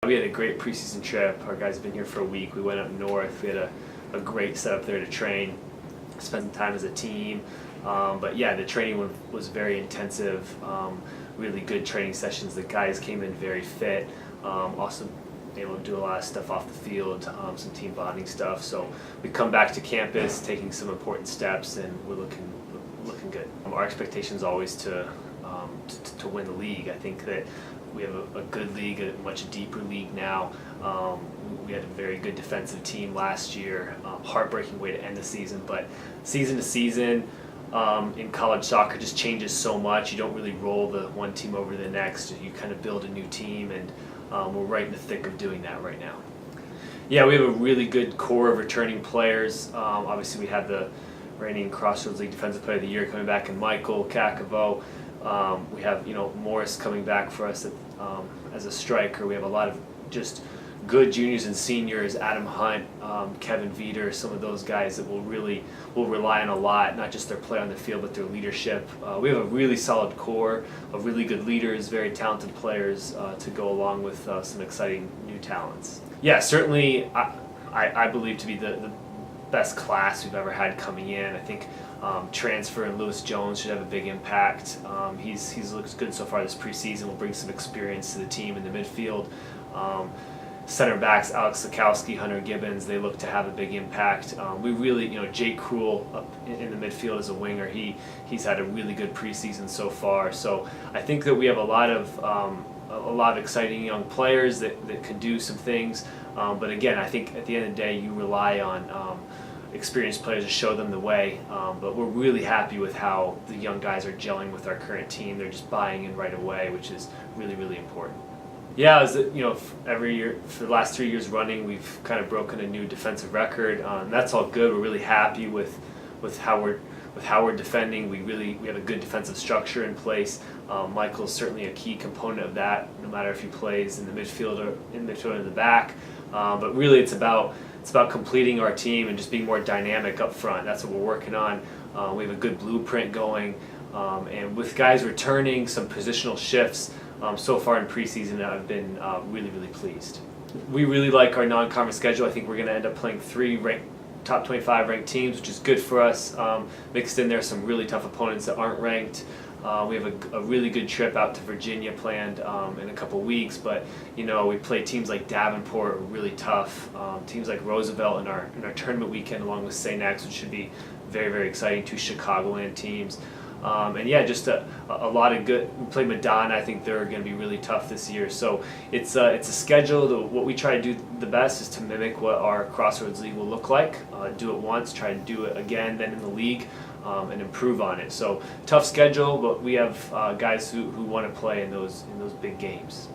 We had a great preseason trip. Our guys have been here for a week. We went up north. We had a great setup there to train, spend some time as a team. But yeah, the training was very intensive. Really good training sessions. The guys came in very fit. Also able to do a lot of stuff off the field, some team bonding stuff. So we come back to campus, taking some important steps, and we're looking good. Our expectation is always to win the league. I think that we have a good league, a much deeper league now. We had a very good defensive team last year. Heartbreaking way to end the season, but season to season in college soccer just changes so much. You don't really roll the one team over the next. You kind of build a new team, and we're right in the thick of doing that right now. Yeah, we have a really good core of returning players. Obviously, we have the reigning Crossroads League Defensive Player of the Year coming back in Michael Kakavo. We have Morris coming back for us as a striker. We have a lot of just good juniors and seniors. Adam Hunt, Kevin Veeder, some of those guys that will rely on a lot, not just their play on the field but their leadership. We have a really solid core of really good leaders, very talented players to go along with some exciting new talents. Yeah, certainly I believe to be the best class we've ever had coming in. I think transfer and Lewis Jones should have a big impact. He's looked good so far this preseason. Will bring some experience to the team in the midfield. Center backs Alex Sikowski, Hunter Gibbons, they look to have a big impact. We really, Jake Krul up in the midfield as a winger. He's had a really good preseason so far. So I think that we have a lot of exciting young players that can do some things. But again, I think at the end of the day, you rely on experienced players to show them the way. But we're really happy with how the young guys are gelling with our current team. They're just buying in right away, which is really, really important. Yeah, every year for the last 3 years running, we've kind of broken a new defensive record. That's all good. We're really happy with how we're defending. We have a good defensive structure in place. Michael's certainly a key component of that, no matter if he plays in the midfield or in the back. But really, it's about completing our team and just being more dynamic up front. That's what we're working on. We have a good blueprint going, and with guys returning, some positional shifts. So far in preseason, I've been really, really pleased. We really like our non-conference schedule. I think we're going to end up playing 3 top 25 ranked teams, which is good for us. Mixed in there some really tough opponents that aren't ranked. We have a really good trip out to Virginia planned in a couple weeks, but we play teams like Davenport, really tough. Teams like Roosevelt in our tournament weekend, along with St. X, which should be very, very exciting. 2 Chicagoland teams. And yeah, just a lot of good. We play Madonna. I think they're going to be really tough this year. So it's a schedule. What we try to do the best is to mimic what our Crossroads League will look like. Do it once, try to do it again, then in the league, and improve on it. So tough schedule, but we have guys who want to play in those big games.